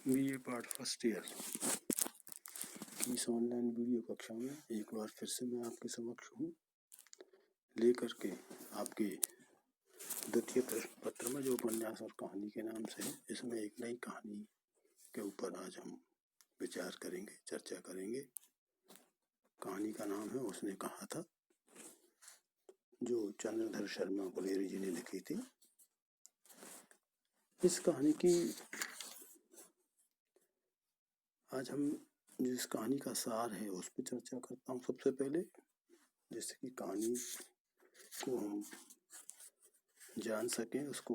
BA part first year की इस online video कक्षा में एक बार फिर से मैं आपके समक्ष हूँ लेकर के आपके द्वितीय प्रश्न पत्र में जो उपन्यास और कहानी के नाम से है, इसमें एक नई कहानी के ऊपर आज हम विचार करेंगे, चर्चा करेंगे। कहानी का नाम है उसने कहा था, जो चंद्रधर शर्मा गुलेरी जी ने लिखी थी। इस कहानी की आज हम जिस कहानी का सार है उस पर चर्चा करता हूँ सबसे पहले, जिससे कि कहानी को हम जान सकें, उसको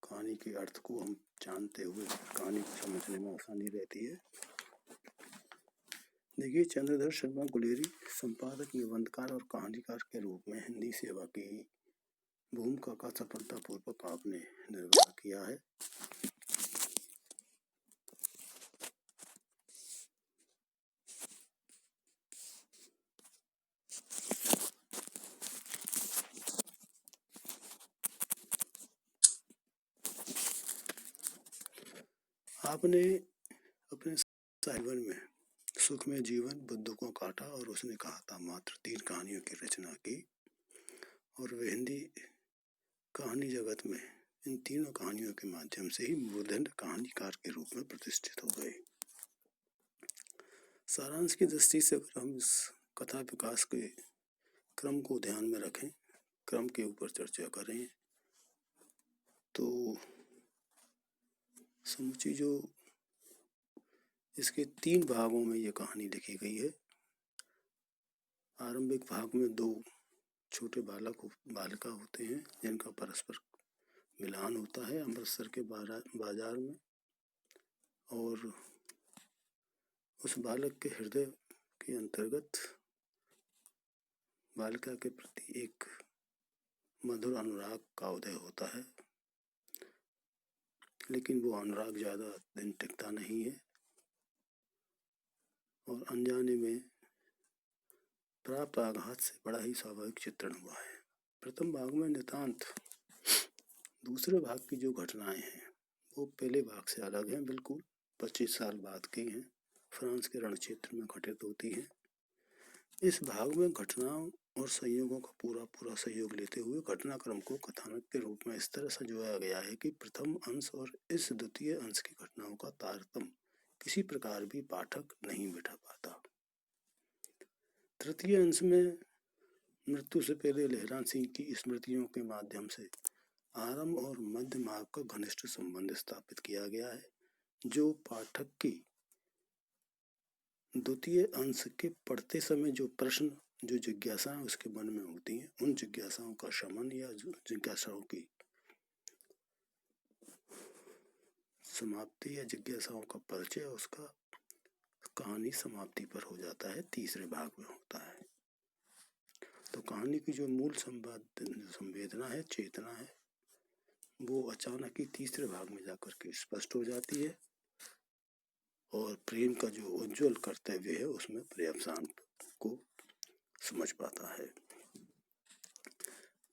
कहानी के अर्थ को हम जानते हुए कहानी को समझने में आसानी रहती है। देखिए, चंद्रधर शर्मा गुलेरी संपादक, निबंधकार और कहानीकार के रूप में हिंदी सेवा की भूमिका का सफलतापूर्वक आपने निर्वाह किया है। आपने अपने साइवन में सुख में जीवन, बुद्ध को काटा और उसने कहा था मात्र 3 कहानियों की रचना की, और वे हिंदी कहानी जगत में इन तीनों कहानियों के माध्यम से ही मूर्धन्य कहानीकार के रूप में प्रतिष्ठित हो गए। सारांश की दृष्टि से अगर हम इस कथा विकास के क्रम को ध्यान में रखें, क्रम के ऊपर चर्चा करें, तो समुची जो इसके 3 भागों में ये कहानी लिखी गई है। आरंभिक भाग में 2 छोटे बालिका होते हैं जिनका परस्पर मिलान होता है अमृतसर के बाजार में, और उस बालक के हृदय के अंतर्गत बालिका के प्रति एक मधुर अनुराग का उदय होता है, लेकिन वो अनुराग ज़्यादा दिन टिकता नहीं है और अनजाने में प्राप्त आघात से बड़ा ही स्वाभाविक चित्रण हुआ है। प्रथम भाग में नितांत, दूसरे भाग की जो घटनाएं हैं वो पहले भाग से अलग हैं, बिल्कुल 25 साल बाद की हैं, फ्रांस के रण क्षेत्र में घटित होती हैं। इस भाग में घटनाओं और संयोगों का पूरा सहयोग लेते हुए घटनाक्रम को कथानक के रूप में इस तरह सजाया गया है कि प्रथम अंश और इस द्वितीय अंश की घटनाओं का तारतम्य किसी प्रकार भी पाठक नहीं बिठा पाता। तृतीय अंश में मृत्यु से पहले लहरान सिंह की स्मृतियों के माध्यम से आरंभ और मध्य मार्ग का घनिष्ठ संबंध स्थापित किया गया है, जो पाठक की द्वितीय अंश के पढ़ते समय जो प्रश्न, जो जिज्ञासाएं उसके मन में होती हैं, उन जिज्ञासाओं का शमन या जिज्ञासाओं की समाप्ति या जिज्ञासाओं का परिचय उसका कहानी समाप्ति पर हो जाता है, तीसरे भाग में होता है। तो कहानी की जो मूल संवेदना है, चेतना है, वो अचानक ही तीसरे भाग में जाकर के स्पष्ट हो जाती है और प्रेम का जो उज्जवल कर्तव्य है उसमें पर्यवसान को समझ पाता है।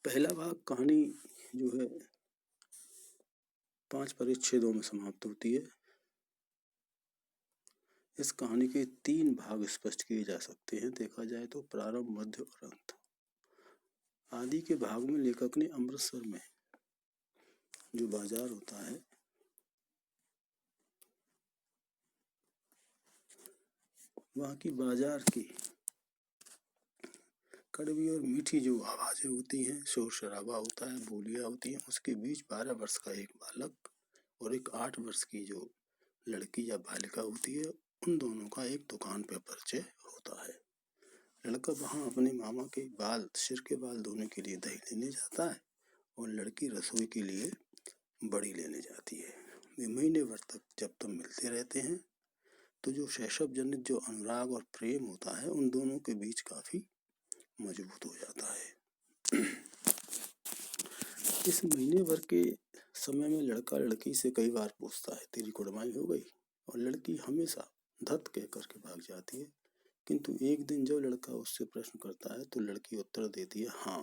पहला भाग कहानी जो है 5 परिच्छेदों में समाप्त होती है। इस कहानी के 3 भाग स्पष्ट किए जा सकते हैं, देखा जाए तो प्रारंभ, मध्य और अंत। आदि के भाग में लेखक ने अमृतसर में जो बाजार होता है, वहाँ की बाजार की कड़वी और मीठी जो आवाजें होती हैं, शोर शराबा होता है, बोलियां होती हैं, उसके बीच 12 वर्ष का एक बालक और एक 8 वर्ष की जो लड़की या बालिका होती है, उन दोनों का एक दुकान पे परिचय होता है। लड़का वहाँ अपने मामा के सिर के बाल धोने के लिए दही लेने जाता है और लड़की रसोई के लिए बड़ी लेने जाती है। वे महीने भर तक जब तक मिलते रहते हैं तो जो शैशव जनित जो अनुराग और प्रेम होता है उन दोनों के बीच काफी मजबूत हो जाता है। इस महीने भर के समय में लड़का लड़की से कई बार पूछता है, तेरी कुड़माई हो गई? और लड़की हमेशा धत कह करके भाग जाती है, किंतु एक दिन जब लड़का उससे प्रश्न करता है तो लड़की उत्तर देती है हाँ।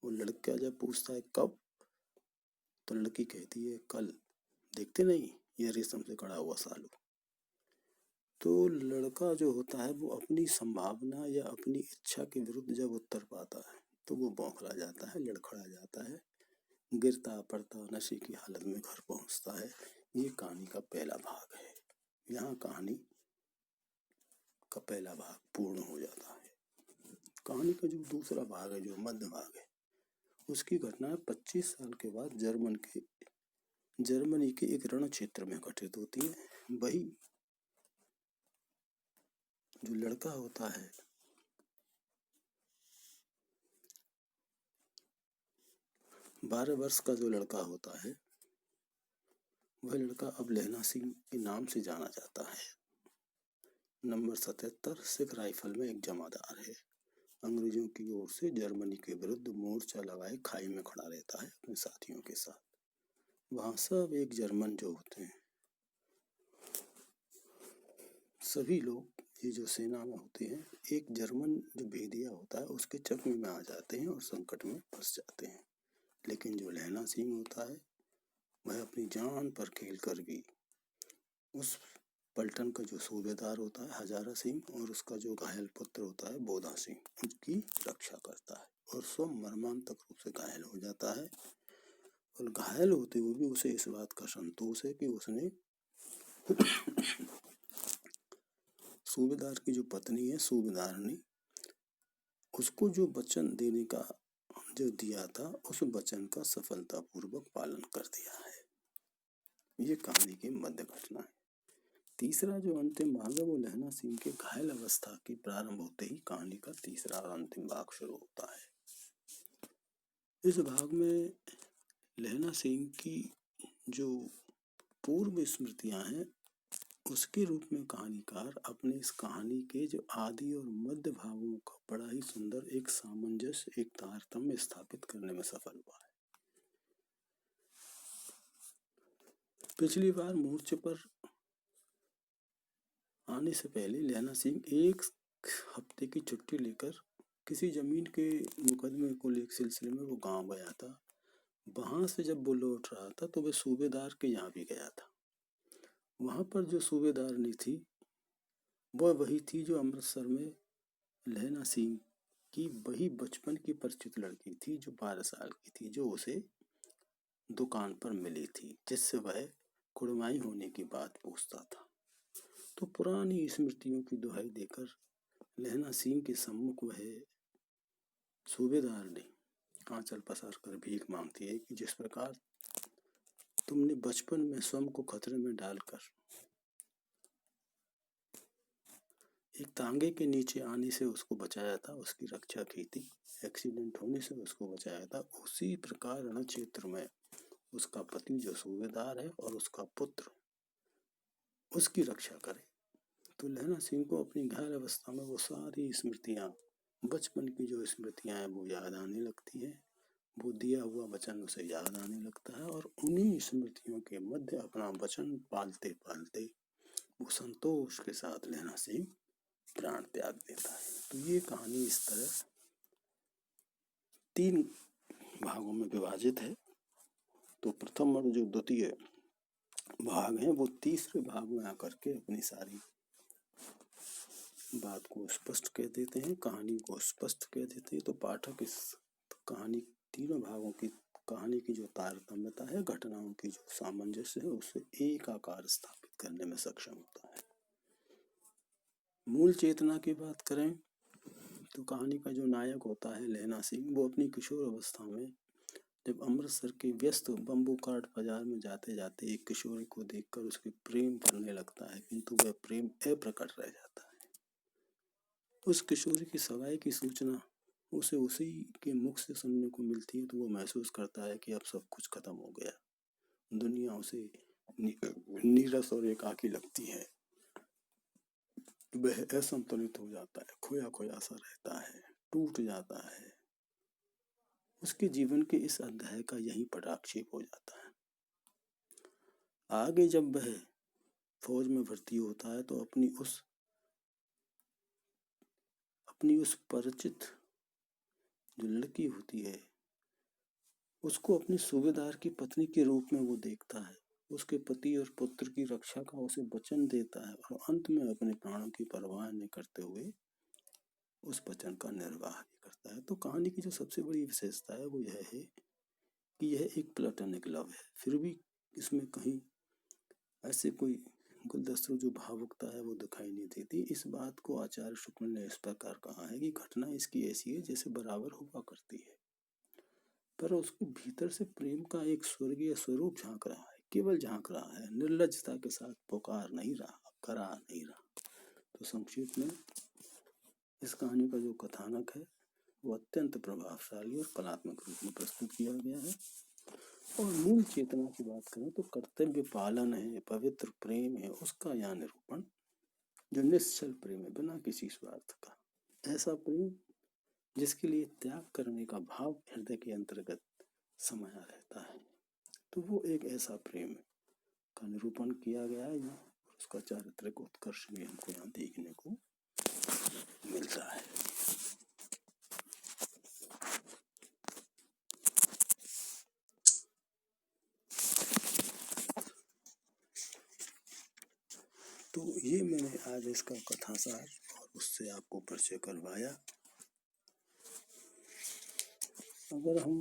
और लड़का जब पूछता है कब, तो लड़की कहती है कल। देखते नहीं, या रेशम से कड़ा हुआ सालू। तो लड़का जो होता है वो अपनी संभावना या अपनी इच्छा के विरुद्ध जब उत्तर पाता है तो वो बौखला जाता है, लड़खड़ा जाता है, गिरता पड़ता नशे की हालत में घर पहुंचता है। ये कहानी का पहला भाग है। यहाँ कहानी का पहला भाग पूर्ण हो जाता है। कहानी का जो दूसरा भाग है, जो मध्य भाग है, उसकी घटना 25 साल के बाद जर्मनी के एक रण क्षेत्र में घटित होती है। वही जो लड़का होता है, 12 वर्ष का जो लड़का होता है, वह लड़का अब लहना सिंह के नाम से जाना जाता है। नंबर 77 सिख राइफल में एक जमादार है। अंग्रेजों की ओर से जर्मनी के विरुद्ध मोर्चा लगाए खाई में खड़ा रहता है अपने साथियों के साथ। वहाँ सब एक जर्मन जो होते हैं, सभी लोग ये जो सेना में होते हैं, एक जर्मन जो भेदिया होता है उसके चक्र में आ जाते हैं और संकट में फंस जाते हैं। लेकिन जो लहना सिंह होता है वह अपनी जान पर खेल कर भी उस पलटन का जो सूबेदार होता है हजारा सिंह और उसका जो घायल पुत्र होता है बोधा सिंह, उनकी रक्षा करता है और स्वयं मर्मांतक रूप से घायल हो जाता है। और घायल होते हुए भी उसे इस बात का संतोष है कि उसने सूबेदार की जो पत्नी है सूबेदारनी, उसको जो वचन देने का जो दिया था उस वचन का सफलतापूर्वक पालन कर दिया है। ये कहानी की मध्य घटना है। तीसरा जो अंतिम भाग है वो लहना सिंह के घायल अवस्था की प्रारंभ होते ही कहानी का तीसरा और अंतिम भाग शुरू होता है। इस भाग में लहना सिंह की जो पूर्व स्मृतियां हैं उसके रूप में कहानीकार अपने इस कहानी के जो आदि और मध्य भागों का बड़ा ही सुंदर एक सामंजस्य, एक तारतम्य स्थापित करने में सफल हुआ है। पिछली बार मोर्चे पर आने से पहले लहना सिंह एक हफ्ते की छुट्टी लेकर किसी जमीन के मुकदमे को लेकर सिलसिले में वो गांव गया था। वहां से जब वो लौट रहा था तो वह सूबेदार के यहाँ भी गया था। वहां पर जो सूबेदारनी थी वह वही थी जो अमृतसर में लहना सिंह की वही बचपन की परिचित लड़की थी जो 12 साल की थी, जो उसे दुकान पर मिली थी, जिससे वह कुड़माई होने की बात पूछता था। तो पुरानी स्मृतियों की दुहाई देकर लहना सिंह के सम्मुख वह सूबेदार ने आंचल पसार कर भीख मांगती है कि जिस प्रकार तुमने बचपन में स्वयं को खतरे में डालकर एक तांगे के नीचे आने से उसको बचाया था, उसकी रक्षा की थी, एक्सीडेंट होने से उसको बचाया था, उसी प्रकार रण क्षेत्र में उसका पति जो सूबेदार है और उसका पुत्र उसकी रक्षा करे। तो लहना सिंह को अपनी घायल अवस्था में वो सारी स्मृतियां, बचपन की जो स्मृतियां हैं वो याद आने लगती है। वो दिया हुआ वचन उसे याद आने लगता है और उन्हीं स्मृतियों के मध्य अपना वचन पालते पालते वो संतोष के साथ लहना सिंह प्राण त्याग देता है। तो ये कहानी इस तरह 3 भागों में विभाजित है। तो प्रथम और जो द्वितीय भाग है वो तीसरे भाग में आकर के अपनी सारी बात को स्पष्ट कह देते हैं, कहानी को स्पष्ट कह देते हैं। तो पाठक इस कहानी तीनों भागों की कहानी की जो तारतम्यता है, घटनाओं की जो सामंजस्य है, उसे एक आकार स्थापित करने में सक्षम होता है। मूल चेतना की बात करें तो कहानी का जो नायक होता है लहना सिंह, वो अपनी किशोर अवस्था में जब अमृतसर के व्यस्त बम्बू कार्ट बाजार में जाते जाते एक किशोरी को देखकर उसके प्रेम करने लगता है, किंतु वह प्रेम अप्रकट रह जाता है। उस किशोरी की सगाई की सूचना उसे उसी के मुख से सुनने को मिलती है तो वो महसूस करता है कि अब सब कुछ खत्म हो गया। दुनिया उसे नीरस और एकाकी लगती है। वह असंतुलित हो जाता है, खोया खोया सा रहता है, टूट जाता है। उसके जीवन के इस अध्याय का यही पटाक्षेप हो जाता है। आगे जब वह फौज में भर्ती होता है तो अपनी उस परिचित जो लड़की होती है उसको अपनी सूबेदार की पत्नी के रूप में वो देखता है। उसके पति और पुत्र की रक्षा का उसे वचन देता है और अंत में अपने प्राणों की परवाह नहीं करते हुए उस वचन का निर्वाह भी करता है। तो कहानी की जो सबसे बड़ी विशेषता है वो यह है कि यह एक प्लेटोनिक लव है, फिर भी इसमें कहीं ऐसे कोई गुलदस्तों जो भावुकता है वो दिखाई नहीं देती। इस बात को आचार्य शुक्ल ने इस प्रकार कहा है कि घटना इसकी ऐसी है जैसे बराबर हुआ करती है, पर उसके भीतर से प्रेम का एक स्वर्गीय स्वरूप झांक रहा है, केवल झांक रहा है, निर्लजता के साथ पुकार नहीं रहा, करा नहीं रहा। तो संक्षिप्त में इस कहानी का जो कथानक है वो अत्यंत प्रभावशाली और कलात्मक रूप में प्रस्तुत किया गया है। और मूल चेतना की बात करें तो कर्तव्य पालन है, पवित्र प्रेम है, उसका यह निरूपण जो निश्चल प्रेम है बिना किसी स्वार्थ का, ऐसा प्रेम जिसके लिए त्याग करने का भाव हृदय के अंतर्गत समाया रहता है। तो वो एक ऐसा प्रेम का निरूपण किया गया है यहाँ, उसका चारित्रिक उत्कर्ष भी हमको यहाँ देखने को मिलता है। तो ये मैंने आज इसका कथासार और उससे आपको परिचय करवाया। अगर हम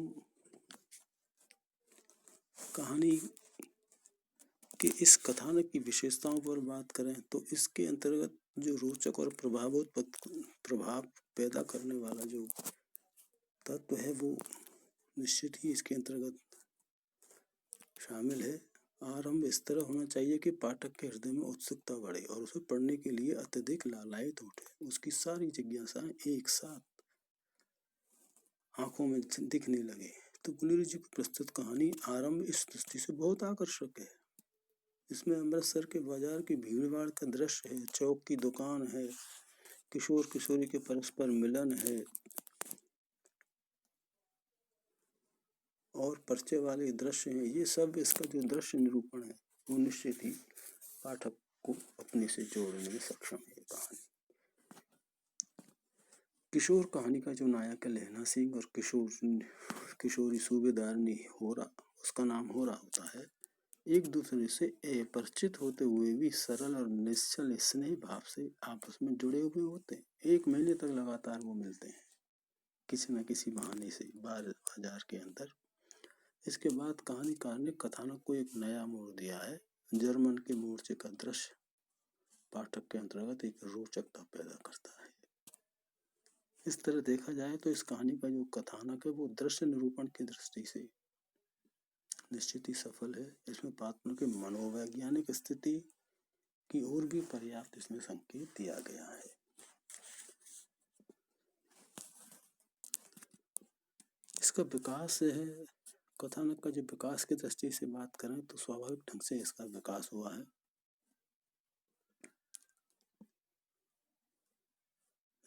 कहानी के इस कथानक की विशेषताओं पर बात करें तो इसके अंतर्गत जो रोचक और प्रभाव पैदा करने वाला जो तत्व है वो निश्चित ही इसके अंतर्गत शामिल है। आरंभ इस तरह होना चाहिए कि पाठक के हृदय में उत्सुकता बढ़े और उसे पढ़ने के लिए अत्यधिक लालायित उठे, उसकी सारी जिज्ञासाएं एक साथ आंखों में दिखने लगे। तो गुलेरी जी की प्रस्तुत कहानी आरंभ इस दृष्टि से बहुत आकर्षक है। इसमें अमृतसर के बाजार की भीड़ भाड़ का दृश्य है, चौक की दुकान है, किशोर किशोरी के परस्पर मिलन है और परिचय वाले दृश्य हैं। ये सब इसका जो दृश्य निरूपण है वो निश्चित ही पाठक को अपने से जोड़ने में सक्षम है। कहानी किशोर कहानी का जो नायक है लहना सिंह और किशोरी सूबेदारनी होरा, उसका नाम होरा होता है, एक दूसरे से अपरिचित होते हुए भी सरल और निश्चल स्नेह भाव से आपस में जुड़े हुए होते हैं। 1 महीने तक लगातार वो मिलते हैं किसी न किसी बहाने से बाजार के अंदर। इसके बाद कहानीकार ने कथानक को एक नया मोड़ दिया है। जर्मन के मोर्चे का दृश्य पाठक के अंतर्गत एक रोचकता पैदा करता है। इस तरह देखा जाए तो इस कहानी का जो कथानक है वो दृश्य निरूपण की दृष्टि से निश्चित ही सफल है। इसमें पात्रों के मनोवैज्ञानिक स्थिति की ओर भी पर्याप्त इसमें संकेत दिया गया है। इसका विकास है, कथानक का जो विकास की दृष्टि से बात करें तो स्वाभाविक ढंग से इसका विकास हुआ है।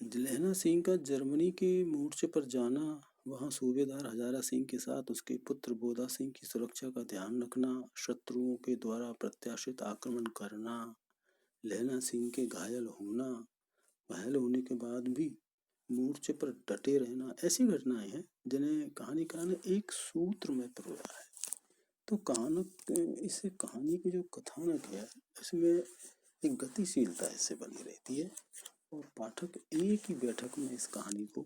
लहना सिंह का जर्मनी के मोर्चे पर जाना, वहां सूबेदार हजारा सिंह के साथ उसके पुत्र बोधा सिंह की सुरक्षा का ध्यान रखना, शत्रुओं के द्वारा प्रत्याशित आक्रमण करना, लहना सिंह के घायल होने के बाद भी मोर्चे पर डटे रहना, ऐसी घटनाएं हैं जिन्हें कहानीकार ने एक सूत्र में पिरोया है। तो इसे कहानी की जो कथानक है इसमें एक गतिशीलता इससे बनी रहती है और पाठक एक ही बैठक में इस कहानी को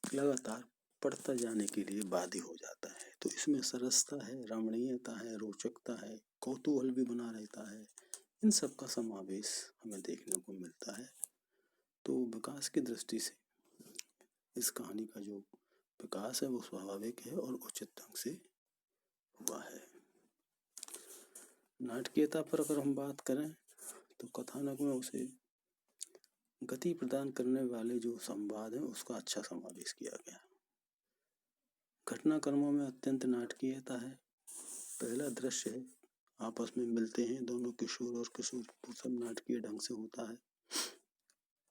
लगातार पढ़ता जाने के लिए बाध्य हो जाता है। तो इसमें सरसता है, रमणीयता है, रोचकता है, कौतूहल भी बना रहता है, इन सब का समावेश हमें देखने को मिलता है। तो विकास की दृष्टि से इस कहानी का जो विकास है वो स्वाभाविक है और उचित ढंग से हुआ है। नाटकीयता पर अगर हम बात करें तो कथानक में उसे गति प्रदान करने वाले जो संवाद है उसका अच्छा समावेश किया गया। घटनाक्रमों में अत्यंत नाटकीयता है। पहला दृश्य है, आपस में मिलते हैं दोनों किशोर और किशोर, वो सब नाटकीय ढंग से होता है।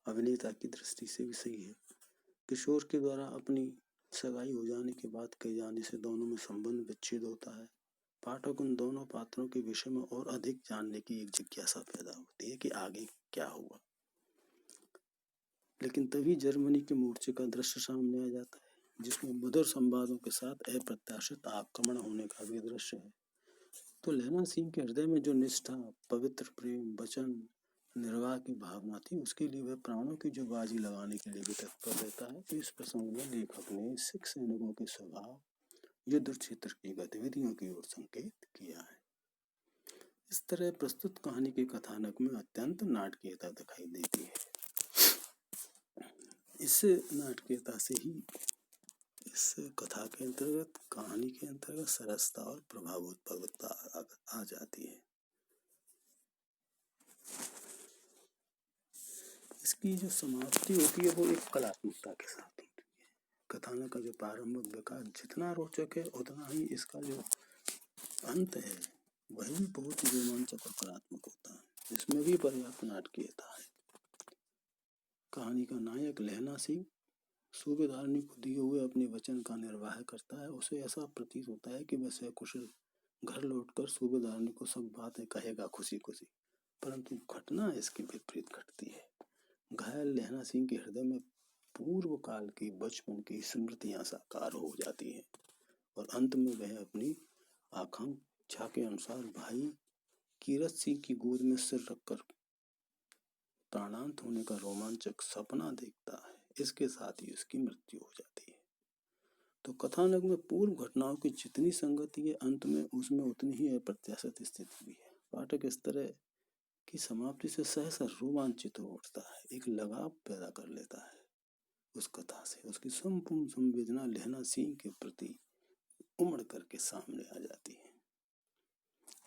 अभिनेता की दृष्टि से भी सही है। किशोर के द्वारा अपनी सगाई हो जाने के बाद कहे जाने से दोनों में संबंध विच्छेद होता है। पाठक उन दोनों पात्रों के विषय में और अधिक जानने की एक जिज्ञासा पैदा होती है कि आगे क्या हुआ। लेकिन तभी जर्मनी के मोर्चे का दृश्य सामने आ जाता है जिसमें मधुर संवादों के साथ अप्रत्याशित आक्रमण होने का भी दृश्य है। तो लहना सिंह के हृदय में जो निष्ठा, पवित्र प्रेम, वचन, निर्वाह की भावना थी, उसके लिए वह प्राणों की जो बाजी लगाने के लिए भी तत्पर रहता है। तो इस प्रसंग में लेखक ने सिख सैनिकों के स्वभाव, युद्ध क्षेत्र की गतिविधियों की ओर संकेत किया है। इस तरह प्रस्तुत कहानी के कथानक में अत्यंत नाटकीयता दिखाई देती है। इस नाटकीयता से ही इस कथा के अंतर्गत, कहानी के अंतर्गत सरसता और प्रभावोत्पादकता आ जाती है। इसकी जो समाप्ति होती है वो एक कलात्मकता के साथ होती है। कथानक का जो प्रारंभिक विकास जितना रोचक है, उतना ही इसका जो अंत है वही बहुत ही रोमांचक और कलात्मक होता है। इसमें भी पर्याप्त नाटकीयता है। कहानी का नायक लहना सिंह सूबेदारनी को दिए हुए अपने वचन का निर्वाह करता है। उसे ऐसा प्रतीत होता है कि वह सकुशल घर लौटकर सूबेदारनी को सब बातें कहेगा खुशी खुशी, परंतु घटना इसके विपरीत घटती है। घायल लहना सिंह के हृदय में पूर्व काल की बचपन की स्मृतियां साकार हो जाती हैं और अंत में वह अपनी आकांक्षा के अनुसार भाई कीरत सिंह की गोद में सिर रखकर प्राणांत होने का रोमांचक सपना देखता है। इसके साथ ही उसकी मृत्यु हो जाती है। तो कथानक में पूर्व घटनाओं की जितनी संगति है, अंत में उसमें उतनी ही अप्रत्याशित स्थिति भी है। पाठक इस तरह की समाप्ति से सहसा रोमांचित हो उठता है, एक लगाव पैदा कर लेता है उस कथा से। उसकी संपूर्ण संवेदना लहना सिंह के प्रति उमड़ करके सामने आ जाती है।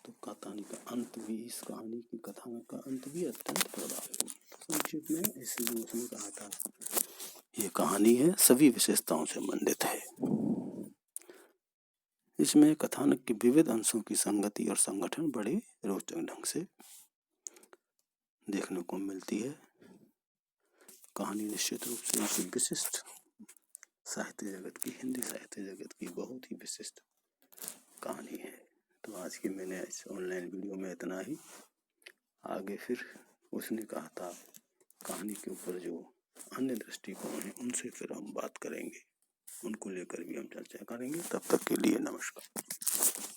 तो कहानी का अंत भी, इस कहानी की कथा का अंत भी अत्यंत प्रभावी। संक्षिप्त में इसे जो उसने कहा था, ये कहानी है सभी विशेषताओं से मंडित है। इसमें कथानक के विविध अंशों की संगति और संगठन बड़े रोचक ढंग से देखने को मिलती है। कहानी निश्चित रूप से एक विशिष्ट साहित्य जगत की, हिंदी साहित्य जगत की बहुत ही विशिष्ट कहानी है। तो आज की मैंने इस ऑनलाइन वीडियो में इतना ही। आगे फिर उसने कहा था कहानी के ऊपर जो अन्य दृष्टिकोण है उनसे फिर हम बात करेंगे, उनको लेकर भी हम चर्चा करेंगे। तब तक के लिए नमस्कार।